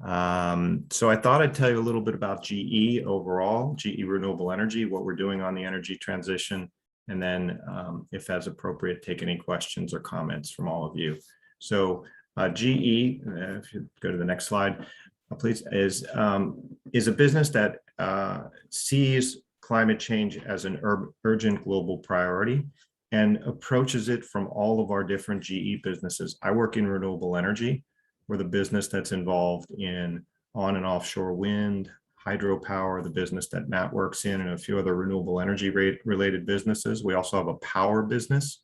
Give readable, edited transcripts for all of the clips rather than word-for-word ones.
So I thought I'd tell you a little bit about GE overall, GE Renewable Energy, what we're doing on the energy transition, and then if as appropriate, take any questions or comments from all of you. So GE, if you go to the next slide, please, is a business that sees climate change as an urgent global priority and approaches it from all of our different GE businesses. I work in renewable energy. We're the business that's involved in on and offshore wind, hydropower, the business that Matt works in, and a few other renewable energy related businesses. We also have a power business,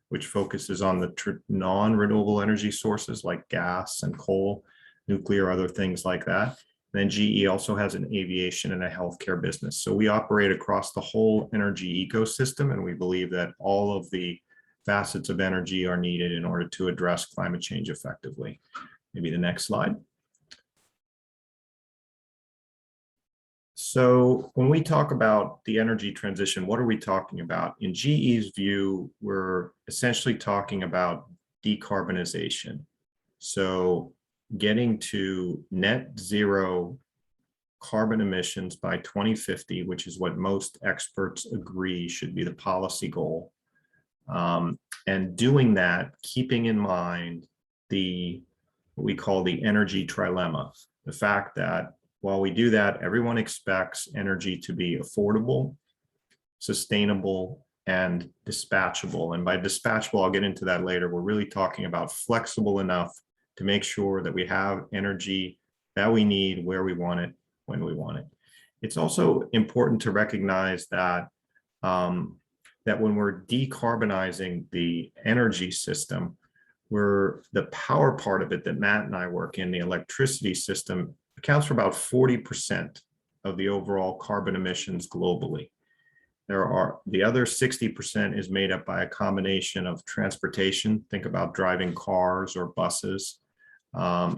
which focuses on the non-renewable energy sources like gas and coal, nuclear, other things like that. And then GE also has an aviation and a healthcare business. So we operate across the whole energy ecosystem, and we believe that all of the facets of energy are needed in order to address climate change effectively. Maybe the next slide. So when we talk about the energy transition, what are we talking about? In GE's view, we're essentially talking about decarbonization. So getting to net zero carbon emissions by 2050, which is what most experts agree should be the policy goal. And doing that, keeping in mind what we call the energy trilemma, the fact that while we do that, everyone expects energy to be affordable, sustainable, and dispatchable. And by dispatchable, I'll get into that later. We're really talking about flexible enough to make sure that we have energy that we need where we want it, when we want it. It's also important to recognize that that when we're decarbonizing the energy system, the power part of it that Matt and I work in, the electricity system, accounts for about 40% of the overall carbon emissions globally. The other 60% is made up by a combination of transportation. Think about driving cars or buses,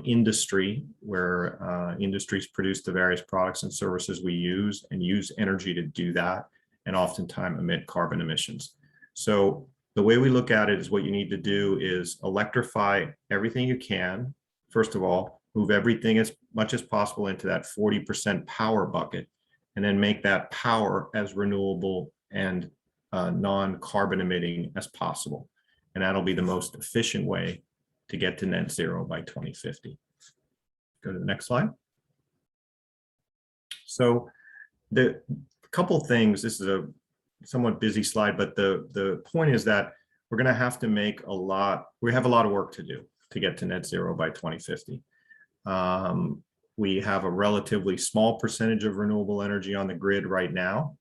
industry, where industries produce the various products and services we use and use energy to do that, and oftentimes emit carbon emissions. So the way we look at it is what you need to do is electrify everything you can. First of all, move everything as much as possible into that 40% power bucket, and then make that power as renewable and non-carbon emitting as possible. And that'll be the most efficient way to get to net zero by 2050. Go to the next slide. So the couple things, this is a somewhat busy slide, but the point is that we're going to have to make we have a lot of work to do to get to net zero by 2050. We have a relatively small percentage of renewable energy on the grid right now.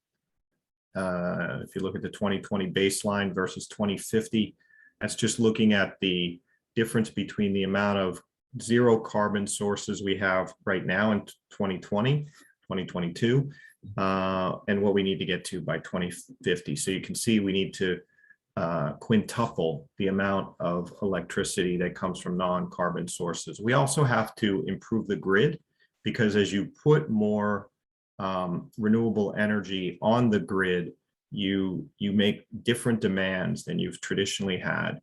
If you look at the 2020 baseline versus 2050, that's just looking at the difference between the amount of zero carbon sources we have right now in 2020, 2022, and what we need to get to by 2050. So you can see we need to quintuple the amount of electricity that comes from non-carbon sources. We also have to improve the grid, because as you put more renewable energy on the grid, you make different demands than you've traditionally had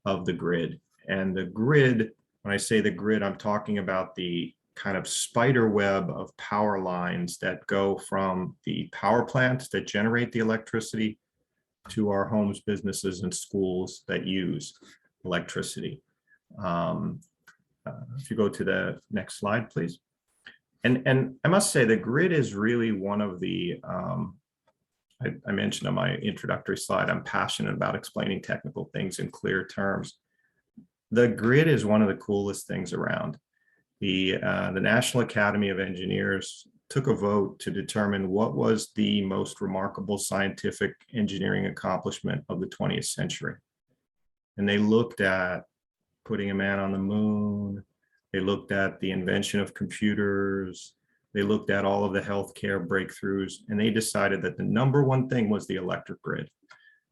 of the grid. And the grid, when I say the grid, I'm talking about the kind of spider web of power lines that go from the power plants that generate the electricity to our homes, businesses, and schools that use electricity. If you go to the next slide, please. And I must say the grid is really one of the, I mentioned on my introductory slide, I'm passionate about explaining technical things in clear terms. The grid is one of the coolest things around. The National Academy of Engineers took a vote to determine what was the most remarkable scientific engineering accomplishment of the 20th century. And they looked at putting a man on the moon. They looked at the invention of computers. They looked at all of the healthcare breakthroughs, and they decided that the number one thing was the electric grid,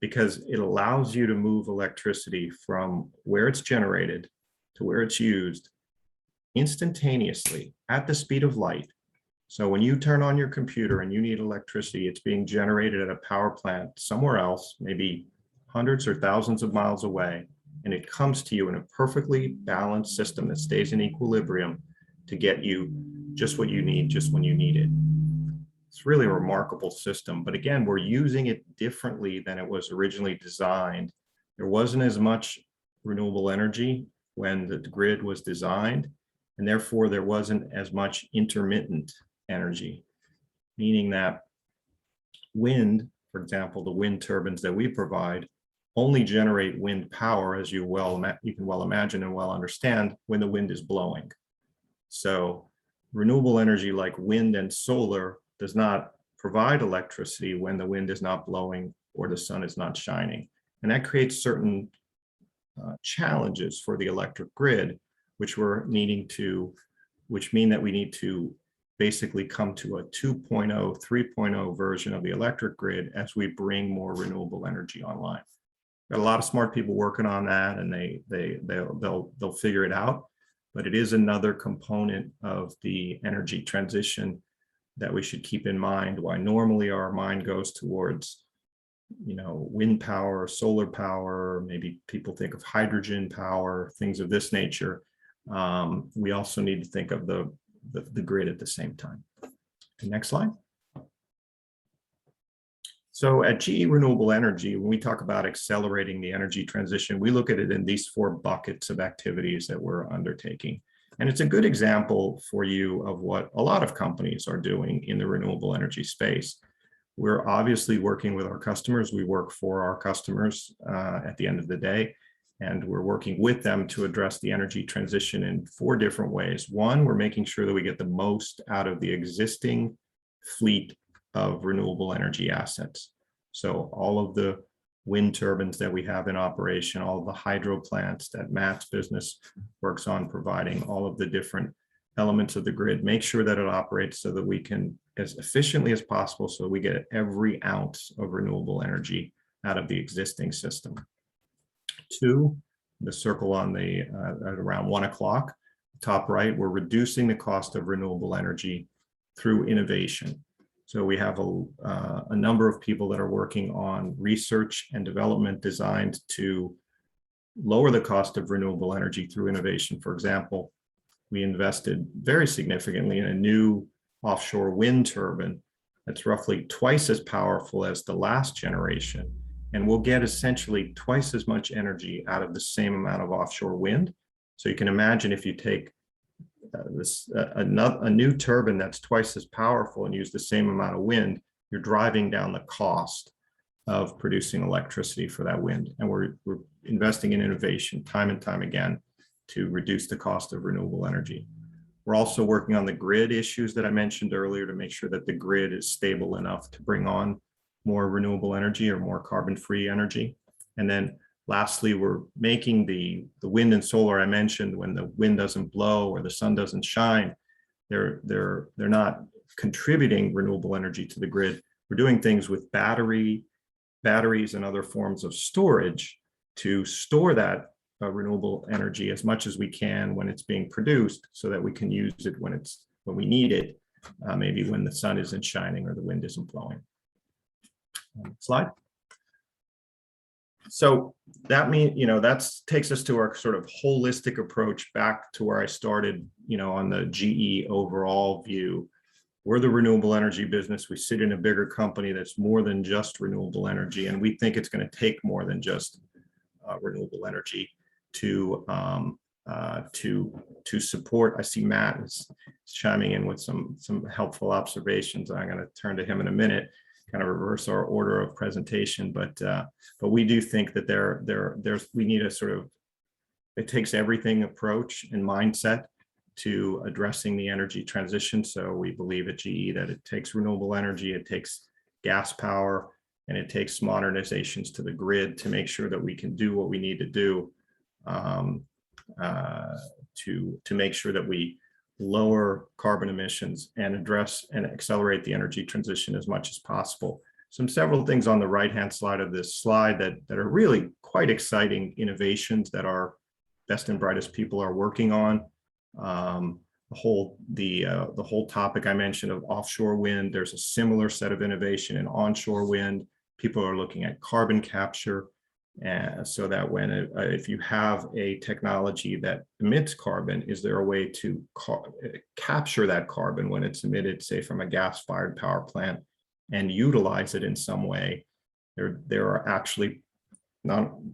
because it allows you to move electricity from where it's generated to where it's used instantaneously at the speed of light. So when you turn on your computer and you need electricity, it's being generated at a power plant somewhere else, maybe hundreds or thousands of miles away, and it comes to you in a perfectly balanced system that stays in equilibrium to get you just what you need, just when you need it. It's really a remarkable system, but again, we're using it differently than it was originally designed. There wasn't as much renewable energy when the grid was designed, and therefore there wasn't as much intermittent energy, meaning that wind, for example, the wind turbines that we provide only generate wind power, as you can well imagine and well understand, when the wind is blowing. So renewable energy like wind and solar does not provide electricity when the wind is not blowing or the sun is not shining. And that creates certain challenges for the electric grid, which mean that we need to basically come to a 2.0, 3.0 version of the electric grid as we bring more renewable energy online. Got a lot of smart people working on that, and they'll figure it out. But it is another component of the energy transition that we should keep in mind. Why normally our mind goes towards, wind power, solar power, maybe people think of hydrogen power, things of this nature. We also need to think of the grid at the same time. Next slide. So at GE Renewable Energy, when we talk about accelerating the energy transition, we look at it in these 4 buckets of activities that we're undertaking. And it's a good example for you of what a lot of companies are doing in the renewable energy space. We're obviously working with our customers. We work for our customers at the end of the day, and we're working with them to address the energy transition in 4 different ways. One, we're making sure that we get the most out of the existing fleet of renewable energy assets. So all of the wind turbines that we have in operation, all of the hydro plants that Matt's business works on providing, all of the different elements of the grid, make sure that it operates so that we can, as efficiently as possible, so we get every ounce of renewable energy out of the existing system. 2, the circle on the at around 1 o'clock, top right, we're reducing the cost of renewable energy through innovation. So we have a number of people that are working on research and development designed to lower the cost of renewable energy through innovation. For example, we invested very significantly in a new offshore wind turbine that's roughly twice as powerful as the last generation, and we'll get essentially twice as much energy out of the same amount of offshore wind. So you can imagine if you take a new turbine that's twice as powerful and use the same amount of wind, you're driving down the cost of producing electricity for that wind. And we're investing in innovation time and time again to reduce the cost of renewable energy. We're also working on the grid issues that I mentioned earlier to make sure that the grid is stable enough to bring on more renewable energy or more carbon-free energy. And then lastly, we're making the wind and solar I mentioned, when the wind doesn't blow or the sun doesn't shine, they're not contributing renewable energy to the grid. We're doing things with batteries and other forms of storage to store that renewable energy as much as we can when it's being produced, so that we can use it when we need it, maybe when the sun isn't shining or the wind isn't blowing. Slide. So that means, that takes us to our sort of holistic approach back to where I started, on the GE overall view. We're the renewable energy business. We sit in a bigger company that's more than just renewable energy, and we think it's going to take more than just renewable energy to support. I see Matt is chiming in with some helpful observations. I'm going to turn to him in a minute, kind of reverse our order of presentation, but we do think that we need a sort of, it takes everything approach and mindset to addressing the energy transition. So we believe at GE that it takes renewable energy, it takes gas power, and it takes modernizations to the grid to make sure that we can do what we need to do to make sure that we lower carbon emissions and address and accelerate the energy transition as much as possible. Several things on the right-hand side of this slide that are really quite exciting innovations that our best and brightest people are working on. The whole topic I mentioned of offshore wind, there's a similar set of innovation in onshore wind. People are looking at carbon capture. so that when if you have a technology that emits carbon, is there a way to capture that carbon when it's emitted, say from a gas-fired power plant, and utilize it in some way? There are actually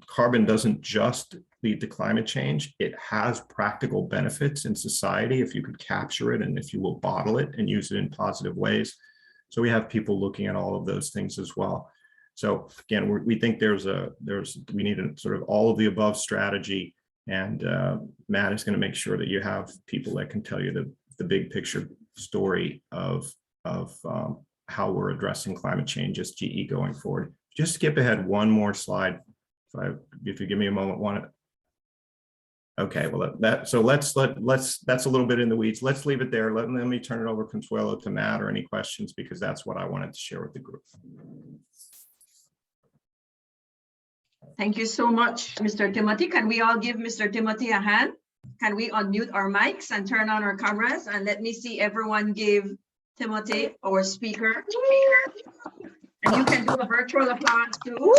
carbon doesn't just lead to climate change. It has practical benefits in society if you could capture it and if you will bottle it and use it in positive ways. So we have people looking at all of those things as well. So again, we think we need a sort of all of the above strategy, and Matt is going to make sure that you have people that can tell you the big picture story of how we're addressing climate change as GE going forward. Just skip ahead one more slide. If you give me a moment, okay, well, that's a little bit in the weeds. Let's leave it there. Let me turn it over, Consuelo, to Matt, or any questions, because that's what I wanted to share with the group. Thank you so much, Mr. Timothy. Can we all give Mr. Timothy a hand? Can we unmute our mics and turn on our cameras? And let me see everyone give Timothy, our speaker. And you can do a virtual applause too.